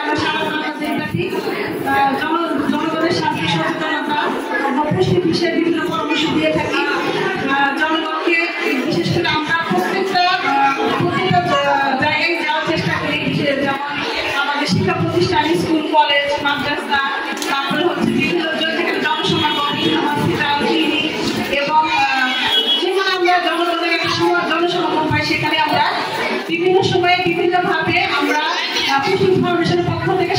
আমরা সারা বাংলাদেশব্যাপী জনগণের স্বাস্থ্য সচেতনতা পুষ্টি বিষয়ে বিভিন্ন পরামর্শ দিয়ে থাকি। জনগণকে বিশেষ করে আমরা প্রত্যেকটা জায়গায় যাওয়ার চেষ্টা করি, যেমন আমাদের শিক্ষা প্রতিষ্ঠান, স্কুল, কলেজ, মাদ্রাসা, তারপরে হচ্ছে বিভিন্ন যেখানে জনসমাগম, হসপিটাল, ক্লিনিক এবং যেখানে আমরা জনগণের একটা জনসমাগম হয় সেখানে আমরা বিভিন্ন সময়ে বিভিন্নভাবে আমরা পুষ্টি ফাউন্ডেশনের পক্ষ থেকে